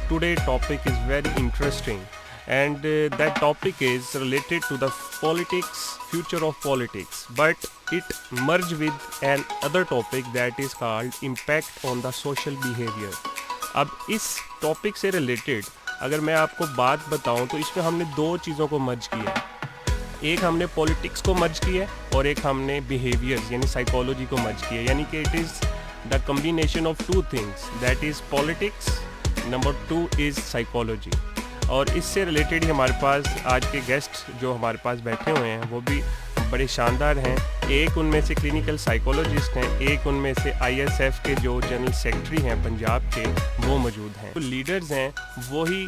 Today topic is very interesting, and that topic is related to the future of politics, but it merge with an other topic that is called impact on the social behavior. اب اس topic سے related اگر میں آپ کو بات بتاؤں تو اس میں ہم نے دو چیزوں کو مرج کیا ہے. ایک ہم نے پولیٹکس کو مرج کیا ہے اور ایک ہم نے بیہیویئرز یعنی سائیکالوجی کو مرج کیا ہے, یعنی کہ it is the combination of two things, that is politics, number 2 is psychology. اور اس سے ریلیٹڈ ہی ہمارے پاس آج کے گیسٹ جو ہمارے پاس بیٹھے ہوئے ہیں وہ بھی بڑے شاندار ہیں. ایک ان میں سے کلینکل سائیکالوجسٹ ہیں, ایک ان میں سے ISF کے جو جنرل سیکرٹری ہیں پنجاب کے وہ موجود ہیں. جو لیڈرز ہیں وہی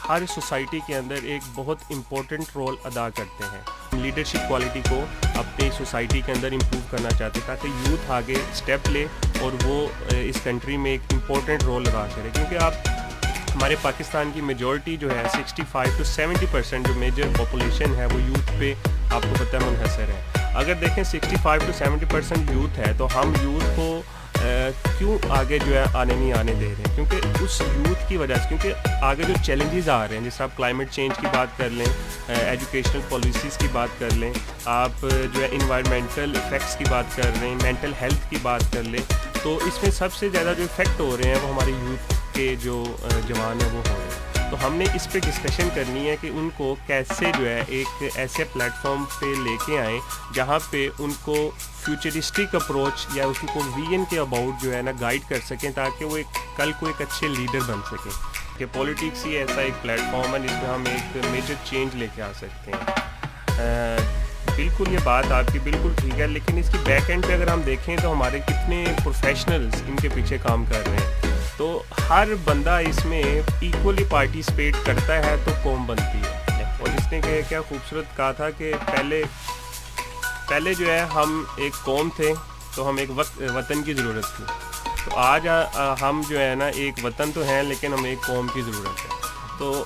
ہر سوسائٹی کے اندر ایک بہت امپورٹنٹ رول ادا کرتے ہیں. لیڈرشپ کوالٹی کو اپنی سوسائٹی کے اندر امپروو کرنا چاہتے ہیں تاکہ یوتھ آگے اسٹیپ لے اور وہ اس کنٹری میں ایک امپورٹنٹ رول ادا کرے, کیونکہ آپ ہمارے پاکستان کی میجورٹی جو ہے 65 to 70% جو میجر پاپولیشن ہے وہ یوتھ پہ آپ کو پتہ منحصر ہے. اگر دیکھیں 65 to 70% یوتھ ہے تو ہم یوتھ کو کیوں آگے جو ہے نہیں آنے دے رہے ہیں, کیونکہ اس یوتھ کی وجہ سے, کیونکہ آگے جو چیلنجز آ رہے ہیں, جس طرح آپ کلائمیٹ چینج کی بات کر لیں, ایجوکیشنل پالیسیز کی بات کر لیں, آپ جو ہے انوائرمنٹل افیکٹس کی بات کر رہے ہیں, مینٹل ہیلتھ کی بات کر لیں, تو اس میں سب سے زیادہ جو افیکٹ ہو رہے ہیں وہ ہمارے یوتھ کے جو جوان ہیں وہ ہو رہے ہیں. تو ہم نے اس پہ ڈسکشن کرنی ہے کہ ان کو کیسے جو ہے ایک ایسے پلیٹ فارم پہ لے کے آئیں جہاں پہ ان کو فیوچرسٹک اپروچ یا اس کو ویژن کے اباؤٹ جو ہے نا گائیڈ کر سکیں تاکہ وہ کل کو ایک اچھے لیڈر بن سکیں. کہ پولیٹکس ہی ایسا ایک پلیٹ فارم ہے جس میں ہم ایک میجر چینج لے کے آ سکتے ہیں. بالکل یہ بات آپ کی بالکل ٹھیک ہے, لیکن اس کی بیک اینڈ پہ اگر ہم دیکھیں تو ہمارے کتنے پروفیشنلز ان کے پیچھے کام کر رہے ہیں. تو ہر بندہ اس میں ایکولی پارٹیسپیٹ کرتا ہے تو قوم بنتی ہے. اور اس نے کیا خوبصورت کہا تھا کہ پہلے جو ہے ہم ایک قوم تھے تو ہم ایک وطن کی ضرورت تھی, تو آج ہم جو ہے نا ایک وطن تو ہیں لیکن ہمیں ایک قوم کی ضرورت ہے. تو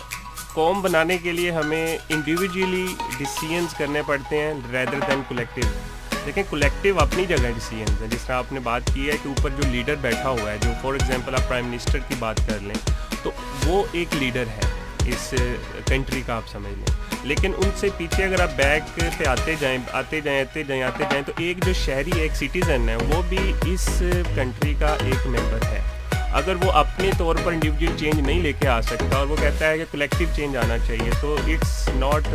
قوم بنانے کے لیے ہمیں انڈیویجولی ڈیسیژنز کرنے پڑتے ہیں ریدر دین کولیکٹیو. لیکن کولیکٹیو اپنی جگہ ڈیسیژنز ہیں, جس طرح آپ نے بات کی ہے کہ اوپر جو لیڈر بیٹھا ہوا ہے, جو فار ایگزامپل آپ پرائم منسٹر کی بات کر لیں تو وہ ایک لیڈر ہے اس کنٹری کا, آپ سمجھ لیں. لیکن ان سے پیچھے اگر آپ بیک پہ آتے جائیں تو ایک جو شہری ایک سٹیزن ہے وہ بھی اس کنٹری کا ایک ممبر ہے. اگر وہ اپنے طور پر انڈیویجول چینج نہیں لے کے آ سکتا اور وہ کہتا ہے کہ کولیکٹیو چینج آنا چاہیے تو اٹس ناٹ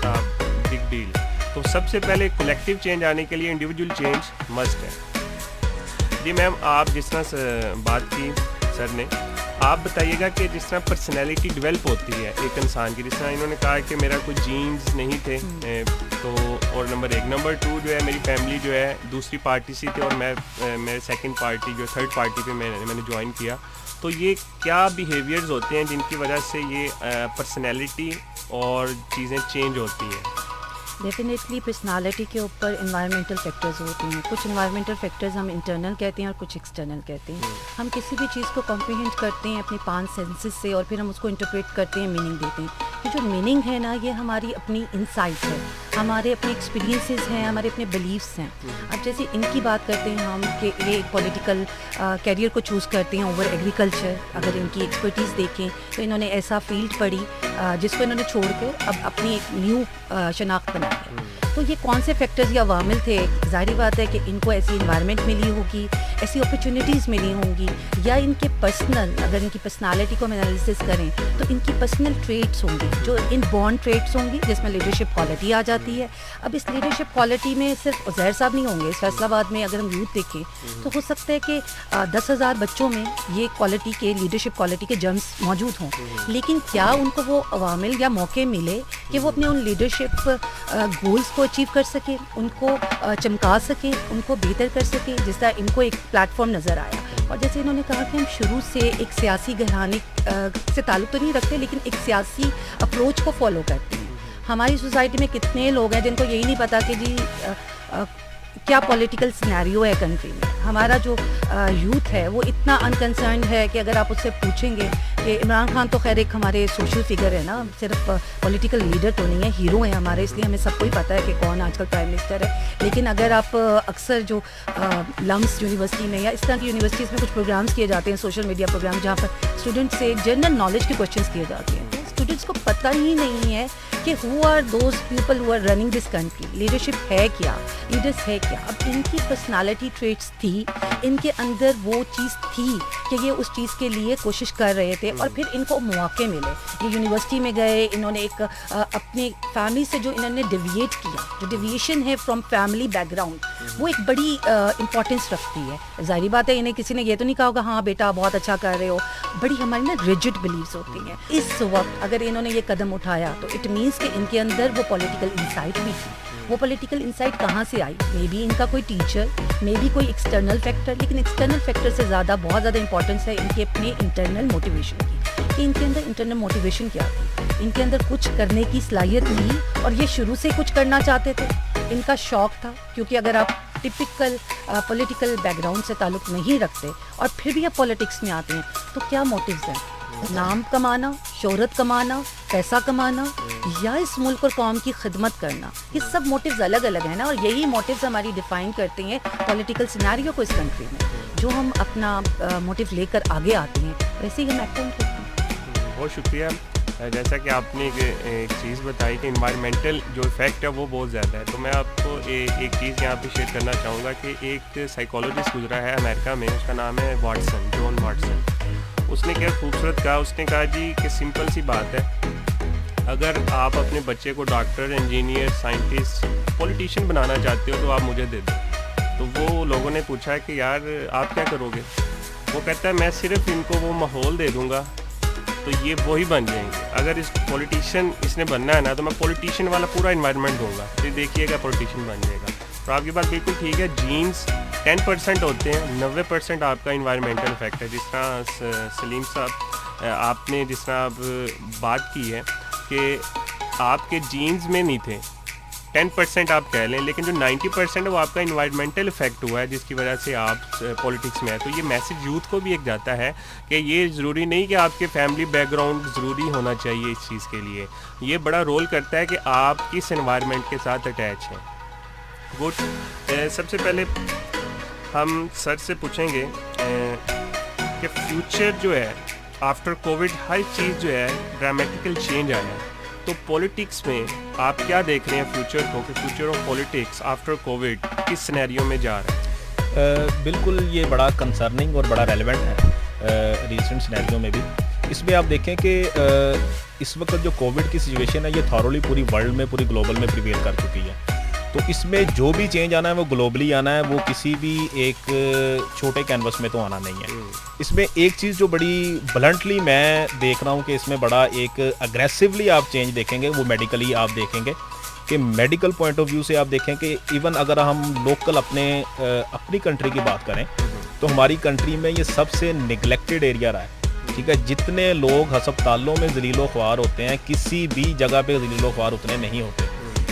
بگ ڈیل. تو سب سے پہلے کولیکٹیو چینج آنے کے لیے انڈیویجول چینج مسٹ ہے. جی میم, آپ جس طرح بات کی سر نے, آپ بتائیے گا کہ جس طرح پرسنالٹی ڈیولپ ہوتی ہے ایک انسان کی, جس طرح انہوں نے کہا کہ میرا کوئی جینز نہیں تھے تو, اور نمبر 1, نمبر 2 جو ہے میری فیملی جو ہے دوسری پارٹی سے تھی اور میں سیکنڈ پارٹی جو تھرڈ پارٹی پہ میں نے جوائن کیا. تو یہ کیا بیہیویئرز ہوتے ہیں جن کی وجہ سے یہ پرسنالٹی اور چیزیں چینج ہوتی ہیں؟ ڈیفینیٹلی پرسنالٹی کے اوپر انوائرمنٹل فیکٹرز ہوتے ہیں. کچھ انوائرمنٹل فیکٹرز ہم انٹرنل کہتے ہیں اور کچھ ایکسٹرنل کہتے ہیں. ہم کسی بھی چیز کو کمپریہینڈ کرتے ہیں اپنی 5 سینسز سے اور پھر ہم اس کو انٹرپریٹ کرتے ہیں, میننگ دیتے ہیں. یہ جو میننگ ہے نا یہ ہماری اپنی انسائٹ ہے, ہمارے اپنے ایکسپیرینسز ہیں, ہمارے اپنے بلیفس ہیں. اب جیسے ان کی بات کرتے ہیں ہم کہ یہ ایک پولیٹیکل کیریئر کو چوز کرتے ہیں اوور ایگریکلچر. اگر ان کی ایکسپرٹیز دیکھیں تو انہوں نے ایسا فیلڈ پڑھی جس کو انہوں نے چھوڑ کے اب اپنی ایک نیو شناخت بنا ہے. تو یہ کون سے فیکٹرز یا عوامل تھے؟ ظاہری بات ہے کہ ان کو ایسی انوائرمنٹ ملی ہوگی, ایسی اپرچونیٹیز ملی ہوں گی, یا ان کے پرسنل, اگر ان کی پرسنالٹی کو ہم انالیسس کریں تو ان کی پرسنل ٹریٹس ہوں گی جو ان بورن ٹریٹس ہوں گی جس میں لیڈرشپ کوالٹی آ جاتی ہے. اب اس لیڈرشپ کوالٹی میں صرف عزیر صاحب نہیں ہوں گے. اس فیصل آباد میں اگر ہم یوتھ دیکھیں تو ہو سکتا ہے کہ 10,000 بچوں میں یہ کوالٹی کے لیڈرشپ کوالٹی کے جرمز موجود ہوں, لیکن کیا ان کو وہ عوامل یا موقع ملے کہ وہ اپنے ان لیڈرشپ گولز کو اچیو کر سکیں, ان کو چمکا سکیں, ان کو بہتر کر سکیں, جس طرح ان کو ایک پلیٹ فارم نظر آیا. اور جیسے انہوں نے کہا کہ ہم شروع سے ایک سیاسی گھرانے سے تعلق تو نہیں رکھتے لیکن ایک سیاسی اپروچ کو فالو کرتے ہیں. ہماری سوسائٹی میں کتنے لوگ ہیں جن کو یہی نہیں پتہ کہ جی کیا پولیٹیکل سینیریو ہے کنٹری میں. ہمارا جو یوتھ ہے وہ اتنا انکنسرنڈ ہے کہ اگر آپ اس سے پوچھیں گے کہ عمران خان تو خیر ایک ہمارے سوشل فگر ہے نا, صرف پولیٹیکل لیڈر تو نہیں ہے, ہیرو ہیں ہمارے, اس لیے ہمیں سب کو ہی پتہ ہے کہ کون آج کل پرائم منسٹر ہے. لیکن اگر آپ اکثر جو لمس یونیورسٹی میں یا اس طرح کی یونیورسٹیز میں کچھ پروگرامس کیے جاتے ہیں, سوشل میڈیا پروگرام, جہاں پر اسٹوڈنٹ سے جنرل نالج کے کوشچنس کیے جاتے ہیں, اسٹوڈنٹس کو پتہ ہی نہیں ہے کہ who are those people who are running this country, leadership ہے کیا, لیڈرس ہے کیا. اب ان کی پرسنالٹی ٹریٹس تھی, ان کے اندر وہ چیز تھی کہ یہ اس چیز کے لیے کوشش کر رہے تھے, اور پھر ان کو موقع ملے, یہ یونیورسٹی میں گئے, انہوں نے ایک اپنے فیملی سے جو انہوں نے ڈیویٹ کیا, جو ڈیویشن ہے فرام فیملی بیک گراؤنڈ, وہ ایک بڑی امپورٹنس رکھتی ہے. ظاہری بات ہے انہیں کسی نے یہ تو نہیں کہا ہوگا ہاں بیٹا بہت اچھا کر رہے ہو, بڑی ہماری نا ریجڈ بلیفس ہوتی ہیں. اس وقت اگر انہوں نے یہ قدم اٹھایا تو اٹ مینس کہ ان کے اندر وہ پولیٹیکل انسائٹ بھی تھی. وہ پولیٹیکل انسائٹ کہاں سے آئی؟ مے بی ان کا کوئی ٹیچر, مے بی کوئی ایکسٹرنل فیکٹر, لیکن ایکسٹرنل فیکٹر سے زیادہ بہت زیادہ امپورٹنس ہے ان کے اپنے انٹرنل موٹیویشن کی, کہ ان کے اندر انٹرنل موٹیویشن کیا تھی, ان کے اندر کچھ کرنے کی صلاحیت تھی, اور یہ شروع سے کچھ کرنا چاہتے تھے, ان کا شوق تھا. کیونکہ اگر آپ ٹپکل پولیٹیکل بیک گراؤنڈ سے تعلق نہیں رکھتے اور پھر بھی آپ پولیٹکس میں آتے ہیں, تو کیا موٹیوز ہیں؟ نام کمانا, شہرت کمانا, پیسہ کمانا, یا اس ملک اور قوم کی خدمت کرنا. یہ سب موٹیوز الگ الگ ہیں نا, اور یہی موٹیوز ہماری ڈیفائن کرتے ہیں پولیٹیکل سیناریو کو اس کنٹری میں. جو ہم اپنا موٹیو لے کر آگے آتے ہیں ویسے ہی ہم ایکٹ کرتے ہیں. بہت شکریہ. جیسا کہ آپ نے ایک چیز بتائی کہ انوائرمنٹل جو افیکٹ ہے وہ بہت زیادہ ہے, تو میں آپ کو ایک چیز یہاں پہ شیئر کرنا چاہوں گا کہ ایک سائیکالوجسٹ گزرا ہے امریکہ میں, اس کا نام ہے واٹسن, جان واٹسن. اس نے کیا خوبصورت کہا, اس نے کہا جی کہ سمپل سی بات ہے, اگر آپ اپنے بچے کو ڈاکٹر, انجینئر, سائنٹسٹ, پولیٹیشین بنانا چاہتے ہو تو آپ مجھے دے دو. تو وہ لوگوں نے پوچھا کہ یار آپ کیا کرو گے؟ وہ کہتا ہے میں صرف ان کو وہ ماحول دے دوں گا تو یہ وہی بن جائیں گے. اگر اس پولیٹیشین اس نے بننا ہے نا تو میں پولیٹیشین والا پورا انوائرمنٹ دوں گا, پھر دیکھیے گا پولیٹیشین بن جائے گا. تو آپ کی بات بالکل ٹھیک ہے, جینس 10% ہوتے ہیں, 90% آپ کا انوائرمنٹل افیکٹ ہے. جس طرح سلیم صاحب آپ نے جس طرح آپ بات کی ہے کہ آپ کے جینز میں نہیں تھے, 10% آپ کہہ لیں, لیکن جو 90% ہے وہ آپ کا انوائرمنٹل افیکٹ ہوا ہے جس کی وجہ سے آپ پولیٹکس میں ہیں. تو یہ میسیج یوتھ کو بھی ایک جاتا ہے کہ یہ ضروری نہیں کہ آپ کے فیملی بیک گراؤنڈ ضروری ہونا چاہیے اس چیز کے لیے, یہ بڑا رول کرتا ہے کہ آپ کس انوائرمنٹ کے ساتھ اٹیچ ہیں. گڈ. سب سے پہلے ہم سر سے پوچھیں گے کہ فیوچر جو ہے آفٹر کووڈ, ہر چیز جو ہے ڈرامیٹیکل چینج آیا ہے, تو پولیٹکس میں آپ کیا دیکھ رہے ہیں فیوچر کو, کہ future of politics after Covid کس سینیریو میں جا رہا ہے؟ بالکل یہ بڑا کنسرننگ اور بڑا ریلیونٹ ہے ریسنٹ سینیریو میں بھی. اس میں آپ دیکھیں کہ اس وقت جو کووڈ کی سچویشن ہے یہ تھورولی پوری ورلڈ میں, پوری گلوبل میں پریویل کر چکی ہے. تو اس میں جو بھی چینج آنا ہے وہ گلوبلی آنا ہے, وہ کسی بھی ایک چھوٹے کینوس میں تو آنا نہیں ہے. اس میں ایک چیز جو بڑی بلنٹلی میں دیکھ رہا ہوں کہ اس میں بڑا ایک اگریسولی آپ چینج دیکھیں گے, وہ میڈیکلی آپ دیکھیں گے کہ میڈیکل پوائنٹ آف ویو سے آپ دیکھیں کہ ایون اگر ہم لوکل اپنی کنٹری کی بات کریں تو ہماری کنٹری میں یہ سب سے نگلیکٹڈ ایریا رہا ہے. ٹھیک ہے, جتنے لوگ ہسپتالوں میں ذلیل و خوار ہوتے ہیں کسی بھی جگہ پہ ذلیل و خوار اتنے نہیں ہوتے.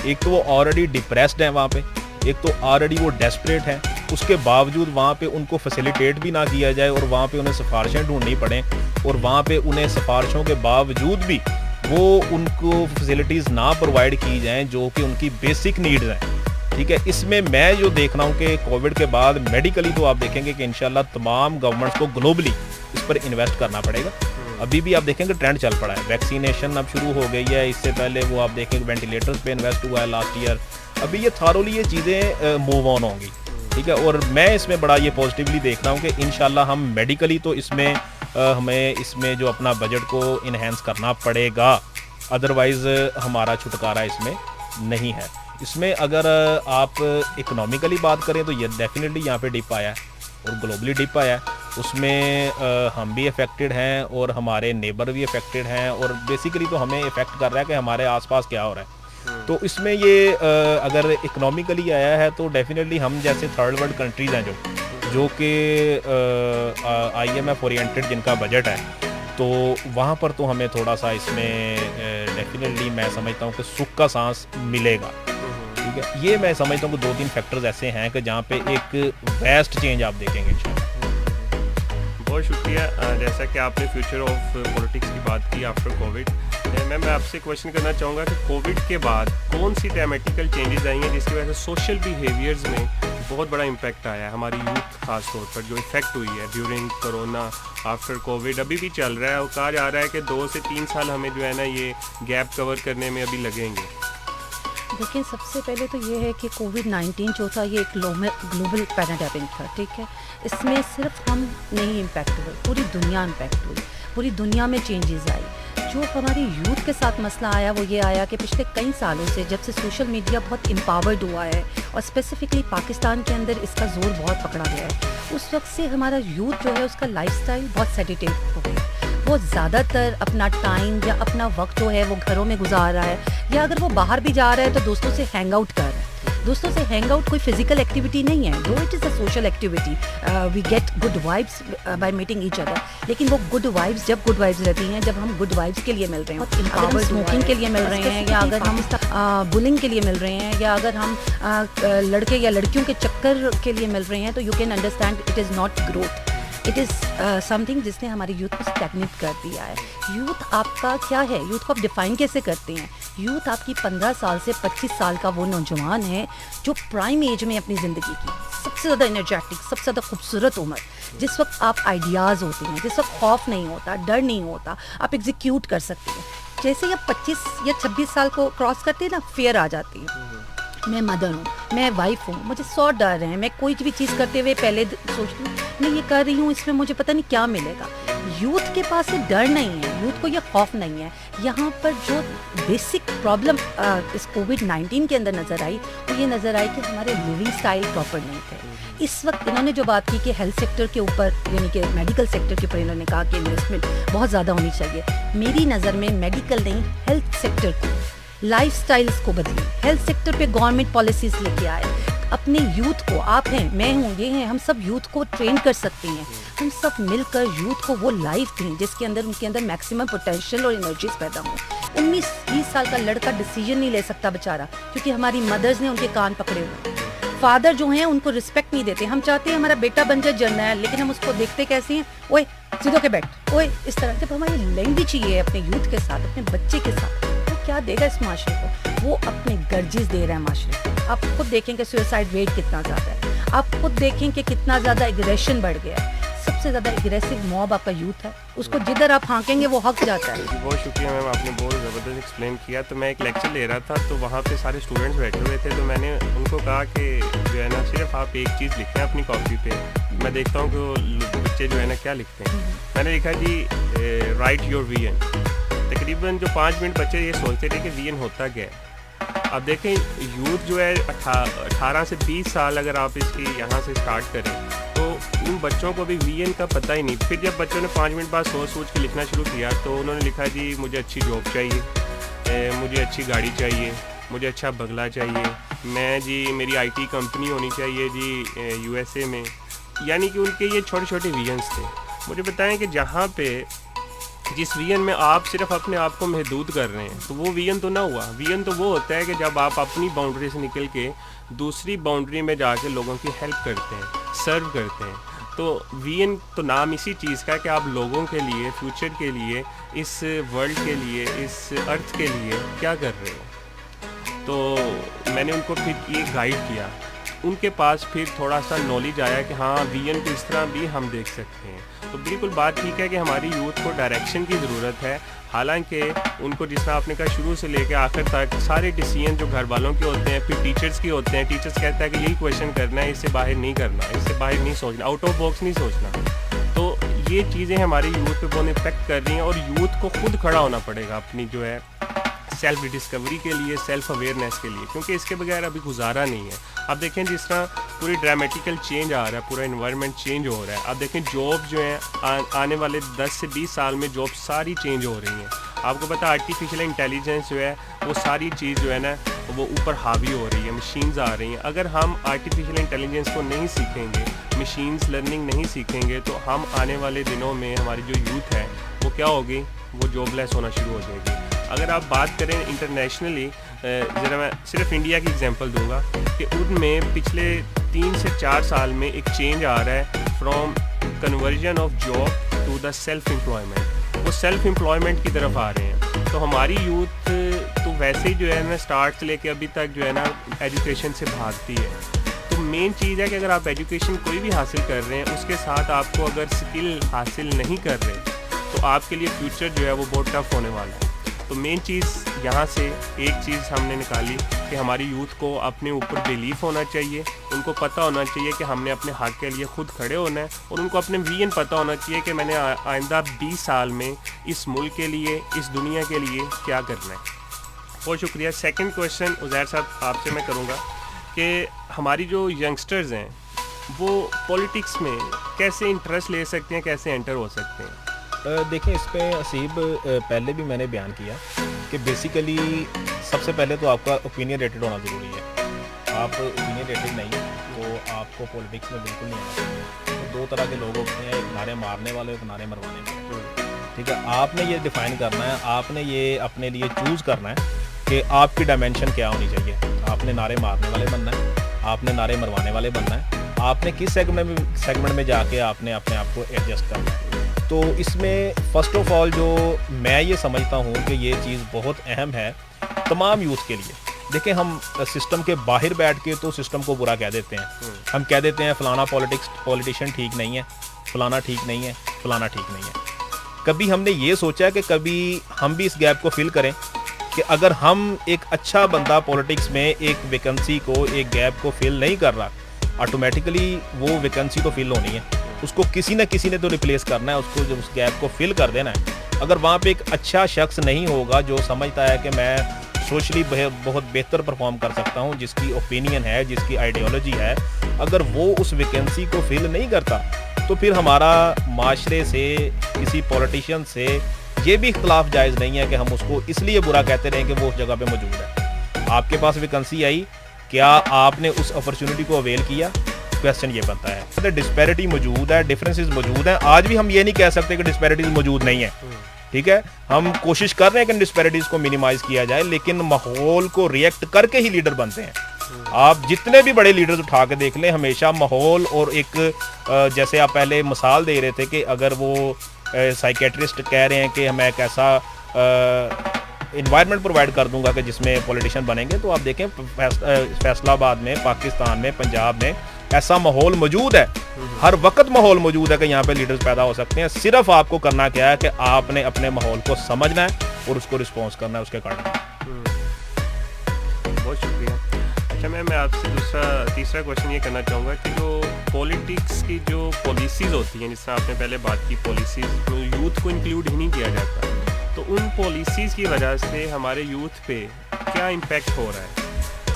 ایک تو وہ آلریڈی ڈپریسڈ ہیں وہاں پہ, ایک تو آلریڈی وہ ڈیسپریٹ ہیں, اس کے باوجود وہاں پہ ان کو فیسیلیٹیٹ بھی نہ کیا جائے اور وہاں پہ انہیں سفارشیں ڈھونڈنی پڑیں, اور وہاں پہ انہیں سفارشوں کے باوجود بھی وہ ان کو فیسیلیٹیز نہ پرووائڈ کی جائیں جو کہ ان کی بیسک نیڈز ہیں. ٹھیک ہے, اس میں جو دیکھ رہا ہوں کہ کووڈ کے بعد میڈیکلی تو آپ دیکھیں گے کہ انشاءاللہ تمام گورنمنٹس کو گلوبلی اس پر انویسٹ کرنا پڑے گا. ابھی بھی آپ دیکھیں کہ ٹرینڈ چل پڑا ہے, ویکسینیشن اب شروع ہو گئی ہے, اس سے پہلے وہ آپ دیکھیں کہ وینٹیلیٹرز پہ انویسٹ ہوا ہے لاسٹ ایئر. ابھی یہ تھارولی یہ چیزیں موو آن ہوں گی. ٹھیک ہے, اور میں اس میں بڑا یہ پازیٹیولی دیکھ رہا ہوں کہ انشاءاللہ ہم میڈیکلی تو اس میں ہمیں اس میں جو اپنا بجٹ کو انہینس کرنا پڑے گا, ادروائز ہمارا چھٹکارا اس میں نہیں ہے. اس میں اگر آپ اکنامیکلی بات کریں تو یہ ڈیفینیٹلی یہاں پہ ڈپ آیا ہے اور گلوبلی ڈپ آیا ہے. اس میں ہم بھی افیکٹڈ ہیں اور ہمارے نیبر بھی افیکٹڈ ہیں, اور بیسیکلی تو ہمیں افیکٹ کر رہا ہے کہ ہمارے آس پاس کیا ہو رہا ہے. تو اس میں یہ اگر اکنامیکلی آیا ہے تو ڈیفینیٹلی ہم جیسے تھرڈ ورلڈ کنٹریز ہیں جو کہ IMF اورینٹڈ جن کا بجٹ ہے, تو وہاں پر تو ہمیں تھوڑا سا اس میں ڈیفینیٹلی میں سمجھتا ہوں کہ سکھ کا سانس ملے گا. ٹھیک ہے, یہ میں سمجھتا ہوں کہ 2-3 فیکٹرز ایسے ہیں کہ جہاں پہ ایک ویسٹ چینج آپ دیکھیں گے انشاءاللہ. بہت شکریہ. جیسا کہ آپ نے فیوچر آف پولیٹکس کی بات کی آفٹر کووڈ, میں آپ سے کویشچن کرنا چاہوں گا کہ کووڈ کے بعد کون سی ڈرامیٹیکل چینجز آئی ہیں جس کی وجہ سے سوشل بیہیویئرز میں بہت بڑا امپیکٹ آیا ہے, ہماری یوتھ خاص طور پر جو افیکٹ ہوئی ہے ڈیورنگ کرونا آفٹر کووڈ ابھی بھی چل رہا ہے, اور کہا جا رہا ہے کہ 2 سے 3 سال ہمیں جو ہے نا یہ گیپ کور کرنے میں ابھی لگیں گے. دیکھیں, سب سے پہلے تو یہ ہے کہ کووڈ-19 جو تھا یہ ایک گلوبل پیراڈائمک تھا, ٹھیک ہے. اس میں صرف ہم نہیں امپیکٹ ہوئے, پوری دنیا امپیکٹ ہوئی, پوری دنیا میں چینجز آئی. جو ہماری یوتھ کے ساتھ مسئلہ آیا وہ یہ آیا کہ پچھلے کئی سالوں سے جب سے سوشل میڈیا بہت امپاورڈ ہوا ہے اور اسپیسیفکلی پاکستان کے اندر اس کا زور بہت پکڑا گیا ہے, اس وقت سے ہمارا یوتھ جو ہے اس کا لائف اسٹائل بہت سیڈیٹیو ہو گیا. وہ زیادہ تر اپنا ٹائم یا اپنا وقت جو ہے وہ گھروں میں گزار رہا ہے, یا اگر وہ باہر بھی جا رہا ہے تو دوستوں سے ہینگ آؤٹ کر رہا ہے. دوستوں سے ہینگ آؤٹ کوئی فزیکل ایکٹیویٹی نہیں ہے, though it is a social activity, we get good vibes by meeting each other. لیکن وہ گڈ وائبس جب گڈ وائبس رہتی ہیں, جب ہم گڈ وائبس کے لیے مل رہے ہیں, اگر ہم اسموکنگ کے لیے مل رہے ہیں, یا اگر ہم بلنگ کے لیے مل رہے ہیں, یا اگر ہم لڑکے یا لڑکیوں کے چکر کے لیے مل رہے ہیں, تو you can understand it is not growth, it is some thing جس نے ہماری یوتھ کو اسٹیگنیٹ کر دیا ہے. یوتھ آپ کا کیا ہے, یوتھ کو آپ ڈیفائن کیسے کرتے ہیں؟ یوتھ آپ کی 15 سال سے 25 سال کا وہ نوجوان ہے جو پرائم ایج میں اپنی زندگی کی سب سے زیادہ انرجیٹک, سب سے زیادہ خوبصورت عمر, جس وقت آپ آئیڈیاز ہوتے ہیں, جس وقت خوف نہیں ہوتا, ڈر نہیں ہوتا, آپ ایگزیکیوٹ کر سکتے ہیں. جیسے ہی آپ 25 یا 26 سال کو کراس کرتے ہیں نا, فیئر آ جاتی ہے. میں مدر ہوں, میں وائف ہوں, مجھے 100 ڈر ہیں, میں کوئی بھی چیز کرتے ہوئے پہلے سوچتی ہوں میں یہ کر رہی ہوں, اس میں مجھے پتہ نہیں کیا ملے گا. یوتھ کے پاس یہ ڈر نہیں ہے, یوتھ کو یہ خوف نہیں ہے. یہاں پر جو بیسک پرابلم اس کووڈ-19 کے اندر نظر آئی وہ یہ نظر آئی کہ ہمارے لیونگ اسٹائل پراپر نہیں تھے. اس وقت انہوں نے جو بات کی کہ ہیلتھ سیکٹر کے اوپر, یعنی کہ میڈیکل سیکٹر کے اوپر انہوں نے کہا کہ انویسٹمنٹ بہت زیادہ ہونی چاہیے. میری نظر میں میڈیکل نہیں, ہیلتھ سیکٹر کو, لائف سٹائلز کو بدلی, ہیلتھ سیکٹر پہ گورنمنٹ پالیسیز لے کے آئے. اپنے یوتھ کو, آپ ہیں, میں ہوں, یہ ہیں, ہم سب یوتھ کو ٹرین کر سکتے ہیں. ہم سب مل کر یوتھ کو وہ لائف دیں جس کے اندر ان کے اندر میکسیمم پوٹینشیل اور انرجیز پیدا ہوں. 19-20 سال کا لڑکا ڈیسیجن نہیں لے سکتا بیچارہ, کیونکہ ہماری مدرز نے ان کے کان پکڑے ہوئے. فادر جو ہیں ان کو رسپیکٹ نہیں دیتے. ہم چاہتے ہیں ہمارا بیٹا بن جائے جرنیل, لیکن ہم اس کو دیکھتے کیسے ہیں, اوئے سیدھو کے بیٹھ, اوئے اس طرح. جب ہماری لینگویج ہی ہے اپنے یوتھ کے ساتھ, اپنے بچے کے ساتھ, وہ کیا دے گا اس معاشرے کو؟ وہ اپنے گرجز دے رہا ہے معاشرے کو. آپ خود دیکھیں کہ سوئسائڈ ریٹ کتنا زیادہ ہے, آپ خود دیکھیں کہ کتنا زیادہ ایگریشن بڑھ گیا ہے. سب سے زیادہ ایگریسو موب آپ کا یوتھ ہے, اس کو جدھر آپ ہانکیں گے وہ حق جاتا ہے. بہت شکریہ میم, آپ نے بہت زبردست ایکسپلین کیا. تو میں ایک لیکچر لے رہا تھا, تو وہاں پہ سارے اسٹوڈنٹس بیٹھے ہوئے تھے, تو میں نے ان کو کہا کہ جو ہے نا صرف آپ ایک چیز لکھیں اپنی کاپی پہ. میں دیکھتا ہوں کہ وہ بچے جو ہے نا کیا لکھتے ہیں. میں نے لکھا جی رائٹ یور وی این. تقریباً جو 5 منٹ بچے یہ سوچتے تھے کہ وی این ہوتا کیا ہے. اب دیکھیں یوتھ جو ہے 18 سے 20 سال اگر آپ اس کی یہاں سے اسٹارٹ کریں تو ان بچوں کو بھی وی این کا پتہ ہی نہیں. پھر جب بچوں نے 5 منٹ بعد سوچ کے لکھنا شروع کیا تو انہوں نے لکھا جی مجھے اچھی جاب چاہیے, مجھے اچھی گاڑی چاہیے, مجھے اچھا بنگلہ چاہیے, میں جی میری آئی ٹی کمپنی ہونی چاہیے جی USA میں. یعنی کہ ان کے یہ چھوٹے چھوٹے ویژنس تھے. مجھے بتائیں کہ جہاں پہ جس وی این میں آپ صرف اپنے آپ کو محدود کر رہے ہیں تو وہ وی این تو نہ ہوا. وی این تو وہ ہوتا ہے کہ جب آپ اپنی باؤنڈری سے نکل کے دوسری باؤنڈری میں جا کے لوگوں کی ہیلپ کرتے ہیں, سرو کرتے ہیں. تو وی این تو نام اسی چیز کا ہے کہ آپ لوگوں کے لیے, فیوچر کے لیے, اس ورلڈ کے لیے, اس ارتھ کے لیے کیا کر رہے ہو. تو میں نے ان کو پھر یہ گائیڈ کیا. ان کے پاس پھر تھوڑا سا نالج آیا کہ ہاں وی این کو اس طرح بھی ہم دیکھ سکتے ہیں. تو بالکل بات ٹھیک ہے کہ ہماری یوتھ کو ڈائریکشن کی ضرورت ہے. حالانکہ ان کو جس طرح آپ نے کہا شروع سے لے کے آخر تک سارے ڈیسیژن جو گھر والوں کے ہوتے ہیں, پھر ٹیچرس کے ہوتے ہیں. ٹیچرس کہتا ہے کہ یہی کویشچن کرنا ہے, اس سے باہر نہیں کرنا, اس سے باہر نہیں سوچنا, آؤٹ آف باکس نہیں سوچنا. تو یہ چیزیں ہماری یوتھ پہ بہت امپیکٹ کر رہی ہیں, اور یوتھ کو خود کھڑا ہونا پڑے گا اپنی جو ہے سیلف ڈسکوری کے لیے, سیلف اویئرنیس کے لیے, کیونکہ اس کے بغیر ابھی گزارا نہیں ہے. اب دیکھیں جس طرح پوری ڈرامیٹیکل چینج آ رہا ہے, پورا انوائرمنٹ چینج ہو رہا ہے. اب دیکھیں جاب جو ہیں آنے والے 10 سے 20 سال میں جاب ساری چینج ہو رہی ہیں. آپ کو پتہ آرٹیفیشیل انٹیلیجنس جو ہے وہ ساری چیز جو ہے نا وہ اوپر حاوی ہو رہی ہے, مشینز آ رہی ہیں. اگر ہم آرٹیفیشیل انٹیلیجنس کو نہیں سیکھیں گے, مشینز لرننگ نہیں سیکھیں گے, تو ہم آنے والے دنوں میں ہماری جو یوتھ ہے وہ کیا ہوگی, وہ جاب لیس ہونا شروع ہو جائے گی. اگر آپ بات کریں انٹرنیشنلی, ذرا میں صرف انڈیا کی ایگزامپل دوں گا کہ ان میں پچھلے 3 سے 4 سال میں ایک چینج آ رہا ہے from conversion of job to the self employment. وہ سیلف امپلائمنٹ کی طرف آ رہے ہیں. تو ہماری یوتھ تو ویسے ہی جو ہے نا اسٹارٹ سے لے کے ابھی تک جو ہے نا ایجوکیشن سے بھاگتی ہے. تو مین چیز ہے کہ اگر آپ ایجوکیشن کوئی بھی حاصل کر رہے ہیں اس کے ساتھ آپ کو اگر اسکل حاصل نہیں کر رہے تو آپ کے لیے فیوچر جو ہے وہ بہت ٹف ہونے والا ہے. تو مین چیز یہاں سے ایک چیز ہم نے نکالی کہ ہماری یوتھ کو اپنے اوپر بیلیف ہونا چاہیے, ان کو پتہ ہونا چاہیے کہ ہم نے اپنے حق کے لیے خود کھڑے ہونا ہے, اور ان کو اپنے ویژن پتہ ہونا چاہیے کہ میں نے آئندہ 20 سال میں اس ملک کے لیے, اس دنیا کے لیے کیا کرنا ہے. بہت شکریہ. سیکنڈ کویشچن عزیر صاحب آپ سے میں کروں گا کہ ہماری جو ینگسٹرز ہیں وہ پولیٹکس میں کیسے انٹرسٹ لے سکتے ہیں, کیسے انٹر ہو سکتے ہیں؟ دیکھیں اس پہ اسیب پہلے بھی میں نے بیان کیا کہ بیسیکلی سب سے پہلے تو آپ کا اوپینین ریٹڈ ہونا ضروری ہے. آپ اوپینین ریٹڈ نہیں تو آپ کو پولیٹکس میں بالکل نہیں آنا چاہیے. تو 2 طرح کے لوگ ہوتے ہیں, ایک نعرے مارنے والے, ایک نعرے مروانے والے. ٹھیک ہے, آپ نے یہ ڈیفائن کرنا ہے, آپ نے یہ اپنے لیے چوز کرنا ہے کہ آپ کی ڈائمینشن کیا ہونی چاہیے. آپ نے نعرے مارنے والے بننا ہے, آپ نے نعرے مروانے والے بننا ہے, آپ نے کس سیگمنٹ میں جا کے آپ نے اپنے آپ کو ایڈجسٹ کرنا ہے. تو اس میں فرسٹ آف آل جو میں یہ سمجھتا ہوں کہ یہ چیز بہت اہم ہے تمام یوتھ کے لیے. دیکھیں ہم سسٹم کے باہر بیٹھ کے تو سسٹم کو برا کہہ دیتے ہیں. ہم کہہ دیتے ہیں فلانا پولیٹیشین ٹھیک نہیں ہے, فلانا ٹھیک نہیں ہے, فلانا ٹھیک نہیں ہے. کبھی ہم نے یہ سوچا کہ کبھی ہم بھی اس گیپ کو فل کریں کہ اگر ہم ایک اچھا بندہ پولیٹکس میں ایک ویکنسی کو, ایک گیپ کو فل نہیں کر رہا, آٹومیٹیکلی وہ ویکنسی تو فل ہونی ہے, اس کو کسی نہ کسی نے تو ریپلیس کرنا ہے, اس کو جب اس گیپ کو فل کر دینا ہے. اگر وہاں پہ ایک اچھا شخص نہیں ہوگا جو سمجھتا ہے کہ میں سوشلی بہت بہتر پرفارم کر سکتا ہوں, جس کی اوپینین ہے, جس کی آئیڈیالوجی ہے, اگر وہ اس ویکنسی کو فل نہیں کرتا تو پھر ہمارا معاشرے سے, کسی پولیٹیشین سے یہ بھی اختلاف جائز نہیں ہے کہ ہم اس کو اس لیے برا کہتے رہیں کہ وہ اس جگہ پہ موجود ہے. آپ کے پاس ویکنسی آئی, کیا آپ نے اس اپرچونٹی کو اویل کیا؟ کویسچن یہ بنتا ہے. ڈسپیرٹی موجود ہے, ڈفرینسز موجود ہیں. آج بھی ہم یہ نہیں کہہ سکتے کہ ڈسپیرٹیز موجود نہیں ہیں. ٹھیک ہے, ہم کوشش کر رہے ہیں کہ ڈسپیرٹیز کو منیمائز کیا جائے, لیکن ماحول کو ریئیکٹ کر کے ہی لیڈر بنتے ہیں. آپ جتنے بھی بڑے لیڈرز اٹھا کے دیکھ لیں, ہمیشہ ماحول اور ایک جیسے آپ پہلے مثال دے رہے تھے کہ اگر وہ سائیکیٹرسٹ کہہ رہے ہیں کہ میں ایک ایسا انوائرمنٹ پرووائڈ کر دوں گا کہ جس میں پولیٹیشین بنیں گے, تو آپ دیکھیں فیصل آباد میں, پاکستان میں, پنجاب میں ایسا ماحول موجود ہے, ہر وقت ماحول موجود ہے کہ یہاں پہ لیڈرز پیدا ہو سکتے ہیں. صرف آپ کو کرنا کیا ہے کہ آپ نے اپنے ماحول کو سمجھنا ہے اور اس کو رسپانس کرنا ہے اس کے کارڈ. بہت شکریہ. اچھا میں آپ سے تیسرا کویشچن یہ کرنا چاہوں گا کہ جو پولیٹکس کی جو پالیسیز ہوتی ہیں, جس طرح آپ نے پہلے بات کی, پالیسیز یوتھ کو انکلوڈ ہی نہیں کیا جاتا, تو ان پالیسیز کی وجہ سے ہمارے یوتھ پہ کیا امپیکٹ ہو رہا ہے؟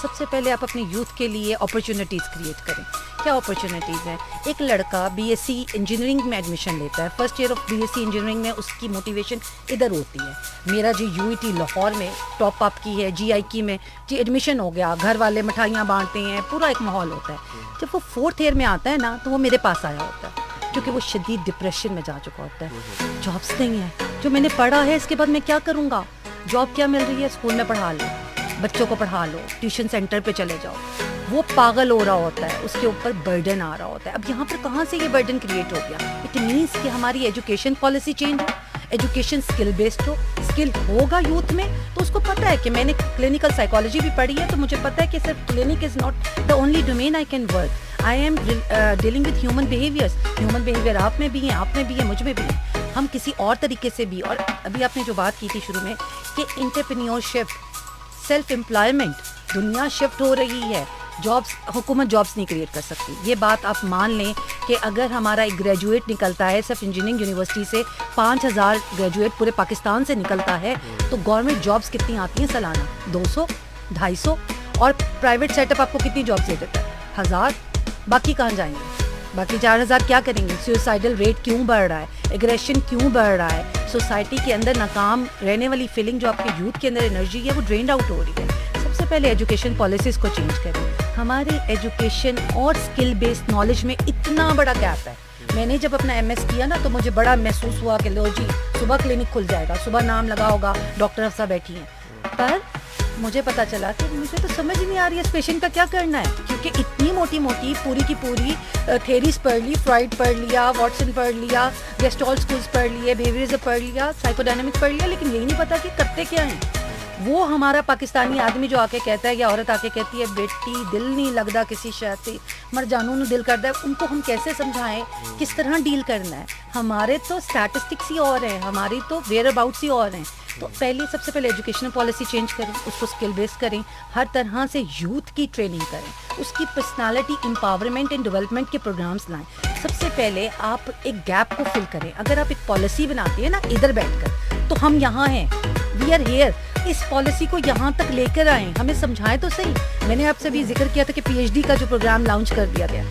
سب سے پہلے آپ اپنے یوتھ کے لیے اپرچونیٹیز کریٹ کریں. کیا اپرچونیٹیز ہیں؟ ایک لڑکا بی ایس سی انجینئرنگ میں ایڈمیشن لیتا ہے, first year of B S C engineering میں اس کی موٹیویشن ادھر ہوتی ہے, میرا G U E T Lahore میں ٹاپ اپ کی ہے, جی آئی کی میں جی ایڈمیشن ہو گیا, گھر والے مٹھائیاں بانٹتے ہیں, پورا ایک ماحول ہوتا ہے. جب وہ 4th ایئر میں آتا ہے نا تو وہ میرے پاس آیا ہوتا ہے کیونکہ وہ شدید ڈپریشن میں جا چکا ہوتا ہے. جابس نہیں ہے, جو میں نے پڑھا ہے اس کے بعد میں کیا کروں گا, جاب کیا مل رہی ہے, اسکول میں پڑھا لو, بچوں کو پڑھا لو, ٹیوشن سینٹر پہ چلے جاؤ. وہ پاگل ہو رہا ہوتا ہے, اس کے اوپر برڈن آ رہا ہوتا ہے. اب یہاں پر کہاں سے یہ برڈن کریٹ ہو گیا؟ اٹ مینس کہ ہماری ایجوکیشن پالیسی چینج ہو, ایجوکیشن اسکل بیسڈ ہو. اسکل ہوگا یوتھ میں تو اس کو پتہ ہے کہ میں نے کلینکل سائیکالوجی بھی پڑھی ہے, تو مجھے پتہ ہے کہ صرف clinic is not the only domain I can work. I am dealing with human behaviours. Human behaviour آپ میں بھی ہیں, آپ میں بھی ہیں, مجھ میں بھی ہیں. ہم کسی اور طریقے سے بھی, اور ابھی آپ نے جو بات کی تھی شروع میں کہ انٹرپرینیورشپ, سیلف امپلائمنٹ, دنیا شفٹ ہو رہی ہے. جابس, حکومت جابس نہیں کریٹ کر سکتی. یہ بات آپ مان لیں کہ اگر ہمارا ایک گریجویٹ نکلتا ہے صرف انجینئرنگ یونیورسٹی سے, 5000 گریجویٹ پورے پاکستان سے نکلتا ہے, تو گورنمنٹ جابس کتنی آتی ہیں سالانہ؟ 200, 250. اور پرائیویٹ سیٹ اپ آپ کو کتنی جابس دے دیتا ہے؟ 1000. باقی کہاں جائیں گے؟ باقی 4000 کیا کریں گے؟ سوسائڈل ریٹ کیوں بڑھ رہا ہے, ایگریشن کیوں بڑھ رہا ہے, سوسائٹی کے اندر ناکام رہنے والی فیلنگ جو آپ کے یوتھ کے اندر انرجی ہے وہ ڈرینڈ آؤٹ ہو رہی ہے. سب سے پہلے ایجوکیشن پالیسیز کو چینج کریں. ہمارے ایجوکیشن اور اسکل بیسڈ نالج میں اتنا بڑا گیپ ہے. میں نے جب اپنا ایم ایس کیا نا تو مجھے بڑا محسوس ہوا کہ لو جی صبح کلینک کھل جائے گا, صبح نام لگا ہوگا, ڈاکٹر افسر بیٹھی ہیں, پر مجھے پتا چلا کہ مجھے تو سمجھ نہیں آ رہی ہے اس پیشنٹ کا کیا کرنا ہے, کیونکہ اتنی موٹی موٹی پوری کی پوری تھیریز پڑھ لی, فرائڈ پڑھ لیا, واٹسن پڑھ لیا, گیسٹالٹ اسکولس پڑھ لیے, بیہیویئرزم پڑھ لیا, سائیکو ڈائنامکس پڑھ لیا, لیکن یہی نہیں پتا کہ کرتے کیا ہیں. وہ ہمارا پاکستانی آدمی جو آ کے کہتا ہے یا عورت آ کے کہتی ہے بیٹی دل نہیں لگتا کسی شاید سے, مر جانوں نو دل کرتا ہے, ان کو ہم کیسے سمجھائیں کس طرح ڈیل کرنا ہے. ہمارے تو اسٹیٹسٹکس ہی اور ہیں, ہماری تو ویئر اباؤٹس ہی اور ہیں. تو سب سے پہلے ایجوکیشنل پالیسی چینج کریں, اس کو اسکل بیس کریں, ہر طرح سے یوتھ کی ٹریننگ کریں, اس کی پرسنالٹی امپاورمنٹ اینڈ ڈیولپمنٹ کے پروگرامس لائیں. سب سے پہلے آپ ایک گیپ کو فل کریں. اگر آپ ایک پالیسی بناتے ہیں نا ادھر بیٹھ کر, تو ہم یہاں ہیں, وی آر ہیئر, اس پالیسی کو یہاں تک لے کر آئیں, ہمیں سمجھائیں تو صحیح. میں نے آپ سے بھی ذکر کیا تھا کہ پی ایچ ڈی کا جو پروگرام لانچ کر دیا گیا,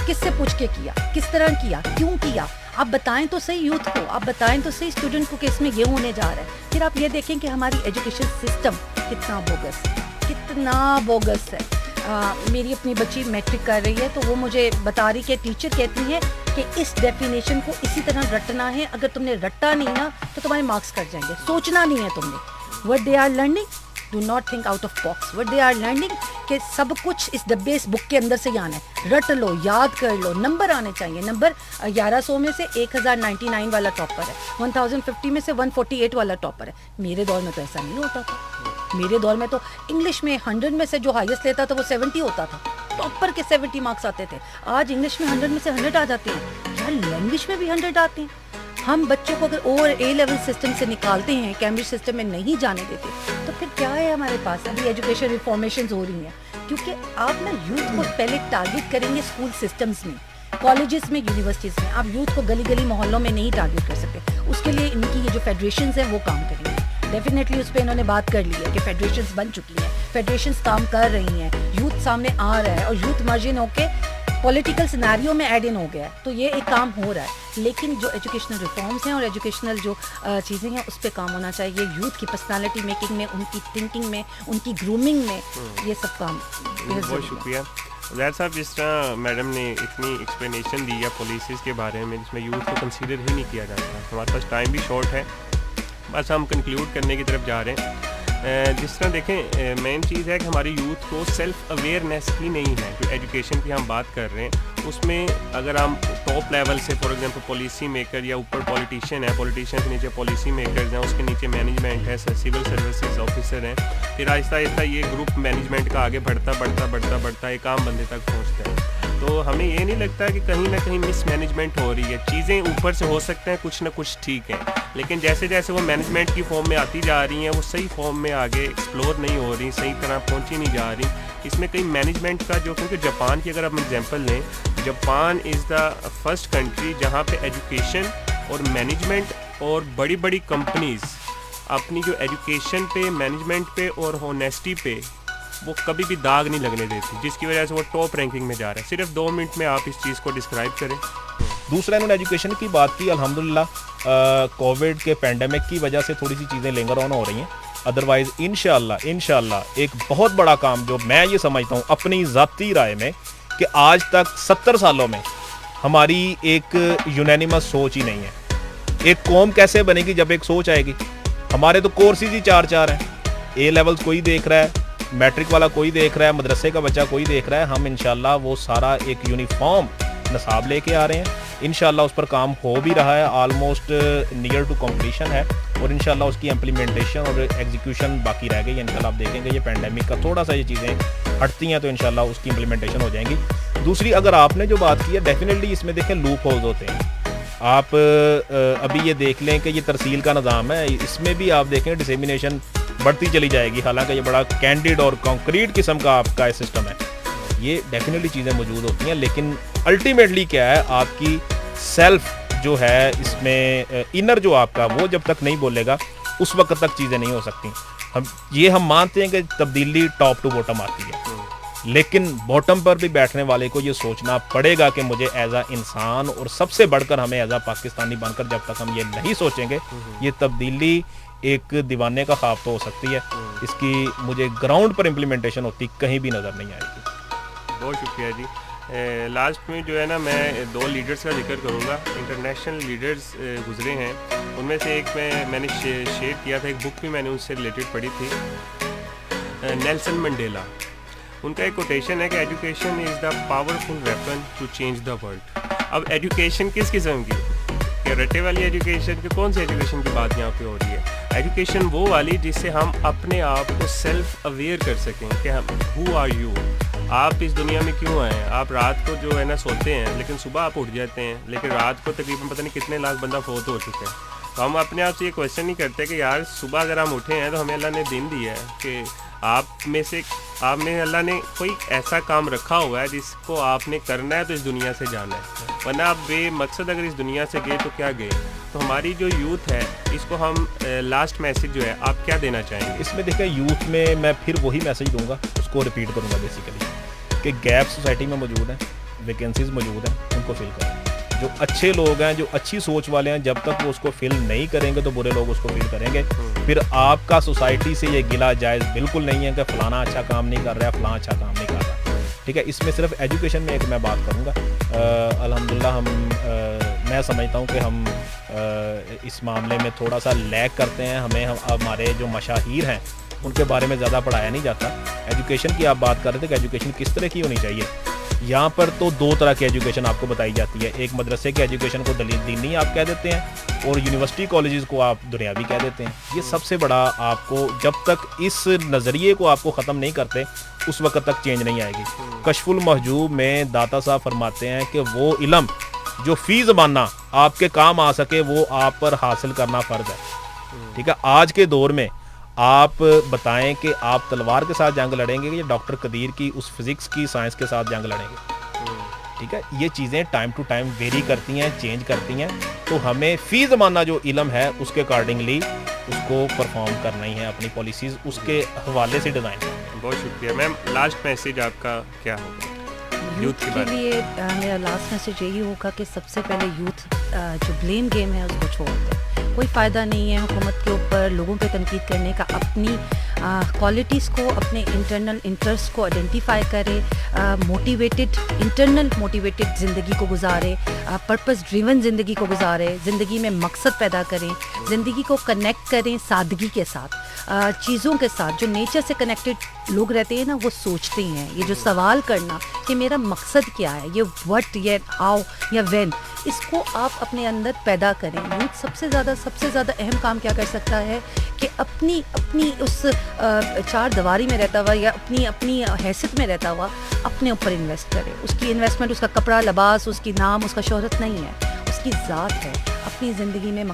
کس سے پوچھ کے کیا, کس طرح کیا, کیوں کیا, آپ بتائیں تو صحیح یوتھ کو, آپ بتائیں تو صحیح اسٹوڈنٹ کو کہ اس میں یہ ہونے جا رہا ہے. پھر آپ یہ دیکھیں کہ ہماری ایجوکیشن سسٹم کتنا بوگس ہے, کتنا بوگس ہے. میری اپنی بچی میٹرک کر رہی ہے, تو وہ مجھے بتا رہی کہ ٹیچر کہتی ہے کہ اس ڈیفینیشن کو اسی طرح رٹنا ہے, اگر تم نے رٹا نہیں نا تو تمہارے مارکس کٹ جائیں گے. سوچنا نہیں ہے تم نے. What they are learning, do not think out of box. What they are learning کہ سب کچھ اس ڈبے اس بک کے اندر سے ہی آنا ہے, رٹ لو, یاد کر لو, نمبر آنے چاہیے. نمبر 1100 میں سے 1099 والا ٹاپر ہے, 1050 میں سے 148 والا ٹاپر ہے. میرے دور میں تو ایسا نہیں ہوتا تھا. میرے دور میں تو انگلش میں 100 میں سے جو ہائیسٹ لیتا تھا وہ 70 ہوتا تھا, ٹاپر کے 70 مارکس آتے تھے. آج انگلش میں 100 میں سے 100 آ جاتے ہیں, یار لینگویج میں بھی 100 آتے ہیں. ہم بچوں کو اگر اوور اے لیول سسٹم سے نکالتے ہیں, کیمبرج سسٹم میں نہیں جانے دیتے, تو پھر کیا ہے ہمارے پاس. ابھی ایجوکیشن ریفارمیشنز ہو رہی ہیں, کیونکہ آپ نا یوتھ کو پہلے ٹارگیٹ کریں گے اسکول سسٹمز میں, کالجز میں, یونیورسٹیز میں. آپ یوتھ کو گلی گلی محلوں میں نہیں ٹارگیٹ کر سکتے. اس کے لیے ان کی یہ جو فیڈریشنز ہیں وہ کام کریں گے. ڈیفینیٹلی اس پہ انہوں نے بات کر لی ہے کہ فیڈریشنز بن چکی ہیں, فیڈریشنز کام کر رہی ہیں, یوتھ سامنے آ رہا ہے, اور یوتھ مرجن ہو کے پولیٹیکل سیناریو میں ایڈ ان ہو گیا ہے. تو یہ ایک کام ہو رہا ہے, لیکن جو ایجوکیشنل ریفارمز ہیں اور ایجوکیشنل جو چیزیں ہیں اس پہ کام ہونا چاہیے. یوتھ کی پرسنالٹی میکنگ میں, ان کی تھنکنگ میں, ان کی گرومنگ میں, یہ سب کام. بہت شکریہ زید صاحب. جس طرح میڈم نے اتنی ایکسپلینیشن دی ہے پالیسیز کے بارے میں, جس میں یوتھ کو کنسیڈر ہی نہیں کیا جاتا. ہمارے پاس ٹائم بھی شارٹ ہے, بس ہم کنکلیوڈ کرنے کی طرف جا رہے ہیں. جس طرح دیکھیں, مین چیز ہے کہ ہماری یوتھ کو سیلف اویئرنیس ہی نہیں ہے. جو ایجوکیشن کی ہم بات کر رہے ہیں اس میں اگر ہم ٹاپ لیول سے فار ایگزامپل پالیسی میکر یا اوپر پولیٹیشین ہے, پولیٹیشین کے نیچے پالیسی میکرز ہیں, اس کے نیچے مینجمنٹ ہے, سول سروسز آفیسر ہیں, پھر آہستہ آہستہ یہ گروپ مینجمنٹ کا آگے بڑھتا ایک عام بندے تک پہنچتا ہے. تو ہمیں یہ نہیں لگتا کہ کہیں نہ کہیں مس مینجمنٹ ہو رہی ہے. چیزیں اوپر سے ہو سکتے ہیں کچھ نہ کچھ ٹھیک ہیں, لیکن جیسے جیسے وہ مینجمنٹ کی فارم میں آتی جا رہی ہیں وہ صحیح فارم میں آگے ایکسپلور نہیں ہو رہی, صحیح طرح پہنچی نہیں جا رہی. اس میں کئی مینجمنٹ کا جو, کیونکہ جاپان کی اگر ہم ایگزامپل لیں, Japan is the first country جہاں پہ ایجوکیشن اور مینجمنٹ اور بڑی بڑی کمپنیز اپنی جو ایجوکیشن پہ, مینجمنٹ پہ اور ہونیسٹی پہ وہ کبھی بھی داغ نہیں لگنے دیتی, جس کی وجہ سے وہ ٹاپ رینکنگ میں جا رہا ہے. صرف 2 منٹ میں آپ اس چیز کو ڈسکرائب کریں. دوسرا انہوں نے ایجوکیشن کی بات کی. الحمدللہ کووڈ کے پینڈیمک کی وجہ سے تھوڑی سی چیزیں لنگر آن ہو رہی ہیں, ادروائز انشاءاللہ ایک بہت بڑا کام جو میں یہ سمجھتا ہوں اپنی ذاتی رائے میں کہ آج تک 70 سالوں میں ہماری ایک یونینیمس سوچ ہی نہیں ہے. ایک قوم کیسے بنے گی جب ایک سوچ آئے گی. ہمارے تو کورسز ہی 4 ہیں, اے لیولز کوئی دیکھ رہا ہے, میٹرک والا کوئی دیکھ رہا ہے, مدرسے کا بچہ کوئی دیکھ رہا ہے. ہم انشاءاللہ وہ سارا ایک یونیفارم نصاب لے کے آ رہے ہیں. انشاءاللہ اس پر کام ہو بھی رہا ہے, آلموسٹ نیئر ٹو کمپلیشن ہے, اور انشاءاللہ اس کی امپلیمنٹیشن اور ایگزیکیوشن باقی رہ گئی. انشاءاللہ آپ دیکھیں گے یہ پینڈیمک کا تھوڑا سا یہ چیزیں ہٹتی ہیں تو انشاءاللہ اس کی امپلیمنٹیشن ہو جائیں گی. دوسری اگر آپ نے جو بات کی ہے, ڈیفینیٹلی اس میں دیکھیں لوپ ہولز ہوتے ہیں. آپ ابھی یہ دیکھ لیں کہ یہ ترسیل کا نظام ہے, اس میں بھی آپ دیکھیں ڈسیمینیشن بڑھتی چلی جائے گی, حالانکہ یہ بڑا کینڈیڈ اور کانکریٹ قسم کا آپ کا سسٹم ہے. یہ ڈیفینیٹلی چیزیں موجود ہوتی ہیں, لیکن الٹیمیٹلی کیا ہے, آپ کی سیلف جو ہے اس میں انر جو آپ کا, وہ جب تک نہیں بولے گا اس وقت تک چیزیں نہیں ہو سکتی. ہم مانتے ہیں کہ تبدیلی ٹاپ ٹو باٹم آتی ہے, لیکن باٹم پر بھی بیٹھنے والے کو یہ سوچنا پڑے گا کہ مجھے ایز اے انسان, اور سب سے بڑھ کر ہمیں ایز اے پاکستانی بن کر جب تک ہم یہ نہیں سوچیں گے, یہ تبدیلی ایک دیوانے کا خواب تو ہو سکتی ہے, اس کی مجھے گراؤنڈ پر امپلیمنٹیشن ہوتی کہیں بھی نظر نہیں آئے گی. بہت شکریہ جی. لاسٹ میں جو ہے نا میں 2 لیڈرز کا ذکر کروں گا. انٹرنیشنل لیڈرز گزرے ہیں, ان میں سے ایک میں نے شیئر کیا تھا, ایک بک بھی میں نے ان سے ریلیٹڈ پڑھی تھی. Nelson Mandela. ان کا ایک کوٹیشن ہے کہ education is the powerful weapon to change the world. اب ایجوکیشن کس قسم کی, کہ رٹے والی ایجوکیشن کی, کون سی ایجوکیشن کی بات یہاں پہ ہو رہی ہے؟ ایجوکیشن وہ والی جس سے ہم اپنے آپ کو سیلف اویئر کر سکیں کہ ہم ہو آر یو, آپ اس دنیا میں کیوں آئے ہیں. آپ رات کو جو ہے نا سوتے ہیں لیکن صبح آپ اٹھ جاتے ہیں, لیکن رات کو تقریباً پتہ نہیں کتنے لاکھ بندہ فوت ہو چکے ہیں. تو ہم اپنے آپ سے یہ کویشچن نہیں کرتے کہ یار صبح اگر ہم اٹھے ہیں تو ہمیں اللہ نے دن دیا ہے کہ آپ میں اللہ نے کوئی ایسا کام رکھا ہوا ہے جس کو آپ نے کرنا ہے تو اس دنیا سے جانا ہے, ورنہ آپ بے مقصد اگر اس دنیا سے گئے تو کیا گئے. تو ہماری جو یوتھ ہے اس کو ہم لاسٹ میسج جو ہے آپ کیا دینا چاہیں گے؟ اس میں دیکھیں یوتھ میں پھر وہی میسج دوں گا, اس کو ریپیٹ کروں گا بیسیکلی, کہ گیپ سوسائٹی میں موجود ہیں, ویکینسیز موجود ہیں, ان کو فل کریں. جو اچھے لوگ ہیں, جو اچھی سوچ والے ہیں, جب تک وہ اس کو فل نہیں کریں گے تو برے لوگ اس کو فل کریں گے. پھر آپ کا سوسائٹی سے یہ گلا جائز بالکل نہیں ہے کہ فلانا اچھا کام نہیں کر رہا ہے, فلاں اچھا کام نہیں کر رہا. ٹھیک ہے, اس میں صرف ایجوکیشن میں ایک میں بات کروں گا. الحمدللہ میں سمجھتا ہوں کہ ہم اس معاملے میں تھوڑا سا لیگ کرتے ہیں. ہمارے جو مشاہیر ہیں ان کے بارے میں زیادہ پڑھایا نہیں جاتا. ایجوکیشن کی آپ بات کر رہے تھے کہ ایجوکیشن کس طرح کی ہونی چاہیے. یہاں پر تو دو طرح کی ایجوکیشن آپ کو بتائی جاتی ہے. ایک مدرسے کی ایجوکیشن کو دینی آپ کہہ دیتے ہیں, اور یونیورسٹی کالجز کو آپ دنیاوی کہہ دیتے ہیں. یہ سب سے بڑا, آپ کو جب تک اس نظریے کو آپ کو ختم نہیں کرتے اس وقت تک چینج نہیں آئے گی. کشف المحجوب میں داتا صاحب فرماتے ہیں کہ وہ علم جو فی زمانہ آپ کے کام آ سکے وہ آپ پر حاصل کرنا فرض ہے. ٹھیک ہے, آج کے دور میں آپ بتائیں کہ آپ تلوار کے ساتھ جنگ لڑیں گے یا ڈاکٹر قدیر کی اس فزکس کی سائنس کے ساتھ جنگ لڑیں گے. ٹھیک ہے, یہ چیزیں ٹائم ٹو ٹائم ویری کرتی ہیں, چینج کرتی ہیں. تو ہمیں فی زمانہ جو علم ہے اس کے اکارڈنگلی اس کو پرفارم کرنا ہی ہے, اپنی پالیسیز اس کے حوالے سے ڈیزائن کرنا ہے. بہت شکریہ میم. لاسٹ میسیج آپ کا کیا ہوگا یوتھ کے لیے؟ میرا لاسٹ میسیج یہی ہوگا کہ سب سے پہلے یوتھ جو بلیم گیم ہے اس کو چھوڑ دیں. کوئی فائدہ نہیں ہے حکومت کے اوپر لوگوں پہ تنقید کرنے کا. اپنی کوالٹیز کو, اپنے انٹرنل انٹرسٹ کو آئیڈینٹیفائی کرے, انٹرنل موٹیویٹڈ زندگی کو گزارے, پرپس ڈریون زندگی کو گزارے, زندگی میں مقصد پیدا کریں, زندگی کو کنیکٹ کریں سادگی کے ساتھ, چیزوں کے ساتھ. جو نیچر سے کنیکٹڈ لوگ رہتے ہیں نا وہ سوچتے ہیں, یہ جو سوال کرنا کہ میرا مقصد کیا ہے, یہ وٹ یا ہاؤ یا وین, اس کو آپ اپنے اندر پیدا کریں. یوتھ سب سے زیادہ اہم کام کیا کر سکتا ہے کہ اپنی اس چار دیواری میں رہتا ہوا یا اپنی حیثیت میں رہتا ہوا اپنے اوپر انویسٹ کرے. اس کی انویسٹمنٹ اس کا کپڑا لباس, اس کی نام, اس کا شہرت نہیں ہے, اس کی ذات ہے. اپنی زندگی میں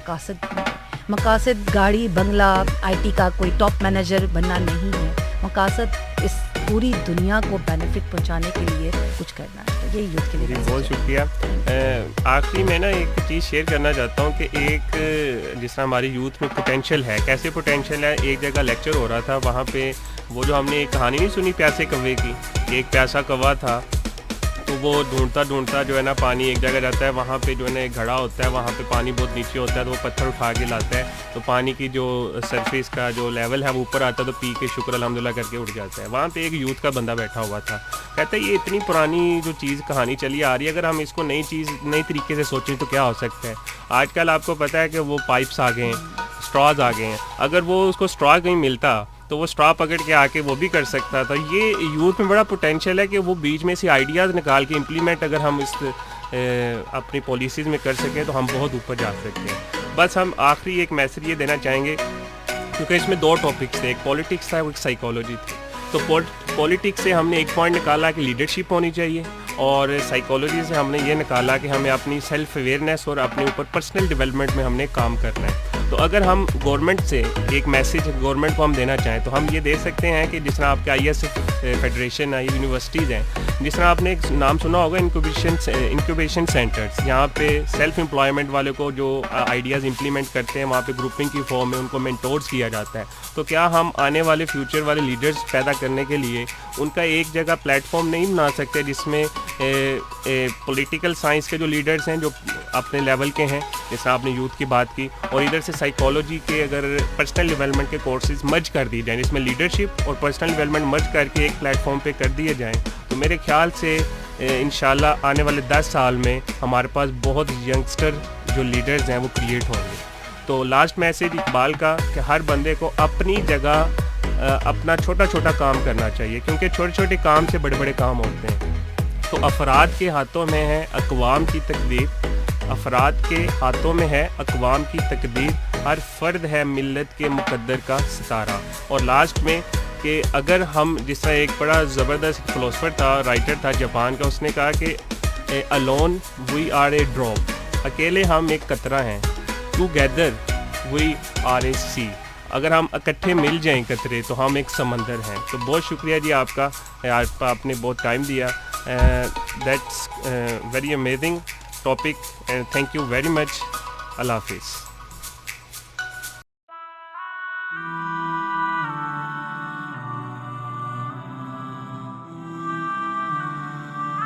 مقاصد گاڑی بنگلہ, آئی ٹی کا کوئی ٹاپ مینیجر بننا نہیں ہے. مقاصد اس پوری دنیا کو بینیفٹ پہنچانے کے لیے کچھ کرنا ہے. یہ یوتھ کے لیے بہت شکریہ. آخری میں نا ایک چیز شیئر کرنا چاہتا ہوں کہ ایک جس طرح ہماری یوتھ میں پوٹینشیل ہے. کیسے پوٹینشیل ہے؟ ایک جگہ لیکچر ہو رہا تھا, وہاں پہ وہ جو ہم نے ایک کہانی نہیں سنی پیاسے کوے کی, ایک پیاسا کوا تھا تو وہ ڈھونڈتا جو ہے نا پانی ایک جگہ جاتا ہے, وہاں پہ جو ہے نا ایک گھڑا ہوتا ہے, وہاں پہ پانی بہت نیچے ہوتا ہے, تو وہ پتھر اٹھا کے لاتا ہے, تو پانی کی جو سرفیس کا جو لیول ہے وہ اوپر آتا ہے, تو پی کے شکر الحمدللہ کر کے اٹھ جاتا ہے. وہاں پہ ایک یوتھ کا بندہ بیٹھا ہوا تھا, کہتا ہے یہ اتنی پرانی جو چیز کہانی چلی آ رہی ہے, اگر ہم اس کو نئی طریقے سے سوچیں تو کیا ہو سکتا ہے. آج کل آپ کو پتہ ہے کہ وہ پائپس آ گئے ہیں, اسٹراز آ گئے ہیں. اگر وہ اس کو اسٹرا کہیں ملتا تو وہ اسٹرا پکڑ کے آ کے وہ بھی کر سکتا تھا. یہ یوتھ میں بڑا پوٹینشیل ہے کہ وہ بیچ میں سے آئیڈیاز نکال کے امپلیمنٹ اگر ہم اس اپنی پالیسیز میں کر سکیں تو ہم بہت اوپر جا سکتے ہیں. بس ہم آخری ایک میسج یہ دینا چاہیں گے, کیونکہ اس میں دو ٹاپکس تھے, ایک پولیٹکس تھا, ایک سائیکالوجی تھی. تو پولیٹکس سے ہم نے ایک پوائنٹ نکالا کہ لیڈرشپ ہونی چاہیے, اور سائیکالوجی سے ہم نے یہ نکالا کہ ہمیں اپنی سیلف اویئرنیس اور اپنے اوپر پرسنل ڈیولپمنٹ میں ہم نے کام کرنا ہے. تو اگر ہم گورنمنٹ سے ایک میسیج گورنمنٹ کو ہم دینا چاہیں تو ہم یہ دے سکتے ہیں کہ جس طرح آپ کے آئی ایس فیڈریشن ہے, یونیورسٹیز ہیں, جس طرح آپ نے ایک نام سنا ہوگا انکیوبیشن سینٹرز, یہاں پہ سیلف امپلائمنٹ والے کو جو آئیڈیاز امپلیمنٹ کرتے ہیں وہاں پہ گروپنگ کی فارم میں ان کو مینٹورز کیا جاتا ہے. تو کیا ہم آنے والے فیوچر والے لیڈرز پیدا کرنے کے لیے ان کا ایک جگہ پلیٹ فارم نہیں بنا سکتے جس میں پولیٹیکل سائنس کے جو لیڈرز ہیں جو اپنے لیول کے ہیں, جس طرح آپ نے یوتھ کی بات کی, اور ادھر سے سائیکالوجی کے اگر پرسنل ڈیولپمنٹ کے کورسز مرج کر دی جائیں, جس میں لیڈرشپ اور پرسنل ڈیولپمنٹ مرج کر کے ایک پلیٹ فارم پہ کر دیے جائیں, تو میرے خیال سے انشاءاللہ آنے والے 10 سال میں ہمارے پاس بہت ینگسٹر جو لیڈرز ہیں وہ کریٹ ہوں گے. تو لاسٹ میسیج اقبال کا کہ ہر بندے کو اپنی جگہ اپنا چھوٹا چھوٹا کام کرنا چاہیے، کیونکہ چھوٹے چھوٹے کام سے بڑے بڑے کام ہوتے ہیں. تو افراد کے ہاتھوں میں ہے اقوام کی تقدیر، افراد کے ہاتھوں میں ہے اقوام کی تقدیر، ہر فرد ہے ملت کے مقدر کا ستارہ. اور لاسٹ میں کہ اگر ہم، جس طرح ایک بڑا زبردست فلاسفر تھا، رائٹر تھا جاپان کا، اس نے کہا کہ alone we are a drop، اکیلے ہم ایک قطرہ ہیں، together we are a sea، اگر ہم اکٹھے مل جائیں قطرے تو ہم ایک سمندر ہیں. تو بہت شکریہ جی آپ کا، آپ نے بہت ٹائم دیا. That's very amazing topic and thank you very much. اللہ حافظ.